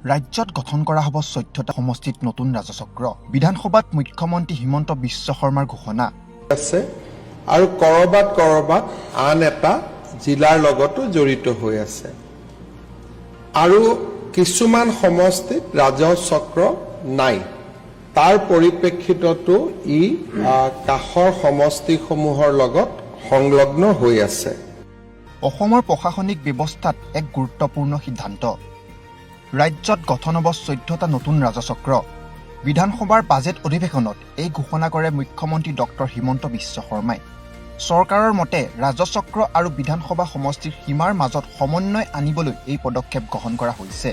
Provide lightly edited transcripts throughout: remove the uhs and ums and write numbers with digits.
ৰাজ্যত গঠন কৰা হ'ব 14টা সমষ্টিত নতুন ৰাজচক্ৰ বিধানসভাত মুখ্যমন্ত্ৰী হিমন্ত বিশ্ব শৰ্মাৰ ঘোষণা আছে আৰু কৰবাত আন এটা জিলাৰ লগতো জড়িত হৈ আছে আৰু কিছুমান সমষ্টিত ৰাজচক্ৰ নাই তাৰ পৰিপ্ৰেক্ষিততো ই কাষৰ সমষ্টিসমূহৰ লগত সংলগ্ন হৈ আছে অসমৰ প্ৰশাসনিক ব্যৱস্থাত এক গুৰুত্বপূৰ্ণ সিদ্ধান্ত ৰাজ্যত গঠন হ'ব 14টা নতুন ৰাজচক্ৰ বিধানসভাৰ বাজেট অধিৱেশনত এই ঘোষণা কৰে মুখ্যমন্ত্ৰী ডক্টৰ হিমন্ত বিশ্ব শৰ্মাই চৰকাৰৰ মতে ৰাজচক্ৰ আৰু বিধানসভা সমষ্টিৰ সীমাৰ মাজত সমন্বয় আনিবলৈ এই পদক্ষেপ গ্ৰহণ কৰা হৈছে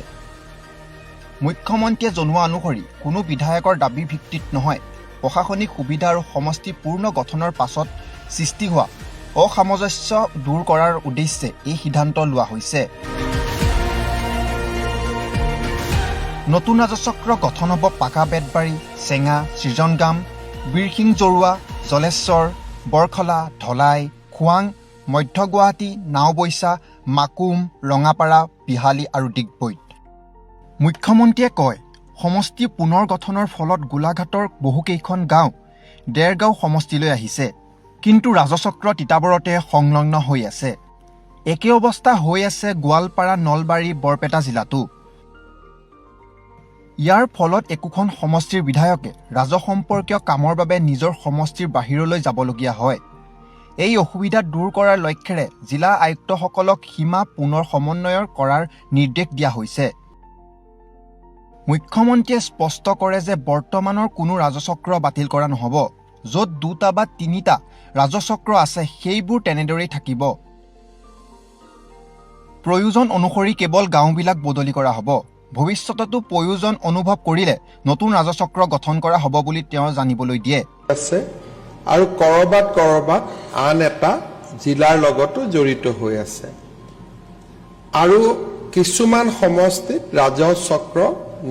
মুখ্যমন্ত্ৰীয়ে জনোৱা অনুসৰি কোনো বিধায়কৰ দাবী ভিত্তিত নহয় প্ৰশাসনিক সুবিধা আৰু সমষ্টি পূৰ্ণ গঠনৰ পাছত সৃষ্টি হোৱা অসামঞ্জস্য দূৰ কৰাৰ উদ্দেশ্যে এই সিদ্ধান্ত লোৱা হৈছে নতুন ৰাজচক্ৰ গঠন হ'ব পাকা বেতবাৰী চেঙা সৃজনগাম বীৰসিং জৰুৱা জলেশ্বৰ বৰখলা ধলাই খোৱাং মধ্য গুৱাহাটী নাওবৈচা মাকুম ৰঙাপাৰা বিহালী আৰু ডিগবৈত মুখ্যমন্ত্ৰীয়ে কয় সমষ্টি পুনৰ গঠনৰ ফলত গোলাঘাটৰ বহুকেইখন গাঁও ডেৰগাঁও সমষ্টিলৈ আহিছে কিন্তু ৰাজচক্ৰ তিতাবৰতে সংলগ্ন হৈ আছে একে অৱস্থা হৈ আছে গোৱালপাৰা নলবাৰী বৰপেটা জিলাতো ইয়াৰ ফলত একোখন সমষ্টিৰ বিধায়কে ৰাজহ সম্পৰ্কীয় কামৰ বাবে নিজৰ সমষ্টিৰ বাহিৰলৈ যাবলগীয়া হয় এই অসুবিধা দূৰ কৰাৰ লক্ষ্যৰে জিলা আয়ুক্তসকলক সীমা পুনৰ সমন্বয়ৰ কৰাৰ নিৰ্দেশ দিয়া হৈছে মুখ্যমন্ত্ৰীয়ে স্পষ্ট কৰে যে বৰ্তমানৰ কোনো ৰাজচক্ৰ বাতিল কৰা নহ'ব য'ত 2টা বা 3টা ৰাজচক্ৰ আছে সেইবোৰ তেনেদৰেই থাকিব প্ৰয়োজন অনুসৰি কেৱল গাঁওবিলাক বদলি কৰা হ'ব ভৱিষ্যততো প্ৰয়োজন অনুভৱ কৰিলে নতুন ৰাজচক্ৰ গঠন কৰা হ'ব বুলি তেওঁ জানিবলৈ দিয়ে আছে আৰু কৰবাত আন এটা জিলাৰ লগতো জড়িত হৈ আছে আৰু কিছুমান সমষ্টিত ৰাজচক্ৰ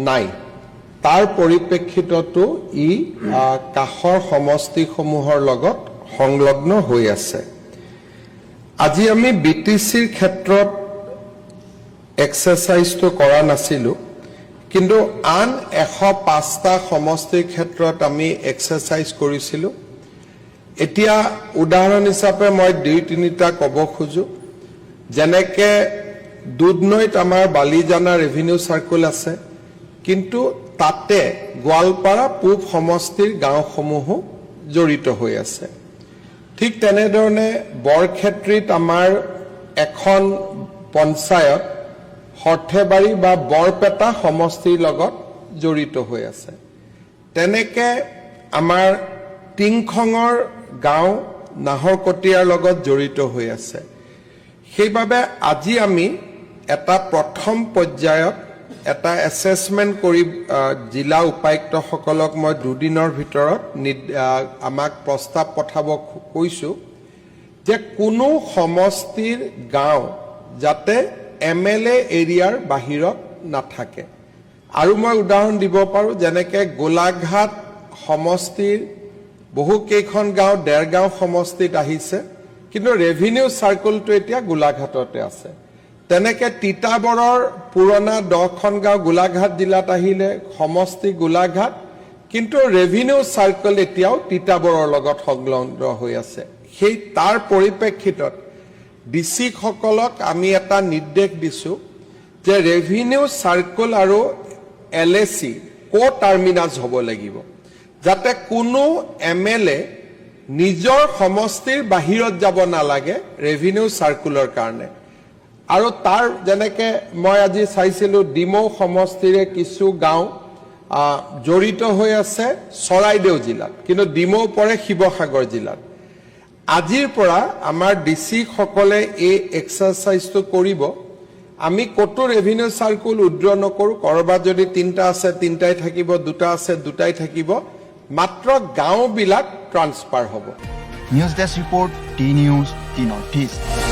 নাই তাৰ পৰিপ্ৰেক্ষিততো ই কাষৰ সমষ্টিসমূহৰ লগত সংলগ্ন হৈ আছে আজি আমি বিটিচিৰ ক্ষেত্ৰত এক্সাৰচাইজটো কৰা নাছিলোঁ কিন্তু আন 105টা সমষ্টিৰ ক্ষেত্ৰত আমি এক্সাৰচাইজ কৰিছিলোঁ এতিয়া উদাহৰণ হিচাপে মই 2-3টা ক'ব খোজো যেনেকে দুধনৈত আমাৰ বালিজানা ৰেভিনিউ চাৰ্কুল আছে কিন্তু তাতে গোৱালপাৰা পূব সমষ্টিৰ গাঁওসমূহো জড়িত হৈ আছে ঠিক তেনেধৰণে বৰক্ষেত্ৰীত আমাৰ এখন পঞ্চায়ত হৰ্থেবাৰী বা বৰপেটা সমষ্টিৰ লগত জড়িত হৈ আছে তেনেকে আমাৰ টিংখঙৰ গাঁও নাহৰকটীয়াৰ লগত জড়িত হৈ আছে সেইবাবে আজি আমি এটা প্ৰথম পৰ্যায়ত এটা এছেছমেণ্ট কৰি জিলা উপায়ুক্তসকলক মই 2 দিনৰ ভিতৰত আমাক প্ৰস্তাৱ পঠাব কৈছোঁ যে কোনো সমষ্টিৰ গাঁও যাতে MLA এৰিয়াৰ বাহিৰত নাথাকে আৰু মই উদাহৰণ দিব পাৰোঁ যেনেকে গোলাঘাট সমষ্টিৰ বহুকেইখন গাঁও ডেৰগাঁও সমষ্টিত আহিছে কিন্তু ৰেভিনিউ চাৰ্কুলটো এতিয়া গোলাঘাটতে আছে তেনেকে তিতাবৰৰ পুৰণা 10খন গাঁও গোলাঘাট জিলাত আহিলে সমষ্টি গোলাঘাট কিন্তু ৰেভিনিউ চাৰ্কুল এতিয়াও তিতাবৰৰ লগত সংলগ্ন হৈ আছে সেই তাৰ পৰিপ্ৰেক্ষিতত ডিচিসকলক আমি এটা নিৰ্দেশ দিছোঁ যে ৰেভিনিউ চাৰ্কুল আৰু LAC টাৰ্মিনাছ হ'ব লাগিব যাতে কোনো MLA নিজৰ সমষ্টিৰ বাহিৰত যাব নালাগে ৰেভিনিউ চাৰ্কুলৰ কাৰণে আৰু তাৰ যেনেকে মই আজি চাইছিলোঁ ডিমৌ সমষ্টিৰে কিছু গাঁও জড়িত হৈ আছে চৰাইদেউ জিলাত কিন্তু ডিমৌ পৰে শিৱসাগৰ জিলাত আজিৰ পৰা আমাৰ ডিচিসকলে এই এক্সাৰচাইজটো কৰিব আমি কতো ৰেভিনিউ চাৰ্কুল উদ্ৰ নকৰোঁ কৰবাত যদি 3টা আছে 3টাই থাকিব 2টা আছে 2টাই থাকিব মাত্ৰ গাঁওবিলাক ট্ৰান্সফাৰ হ'ব news desk report T news T north east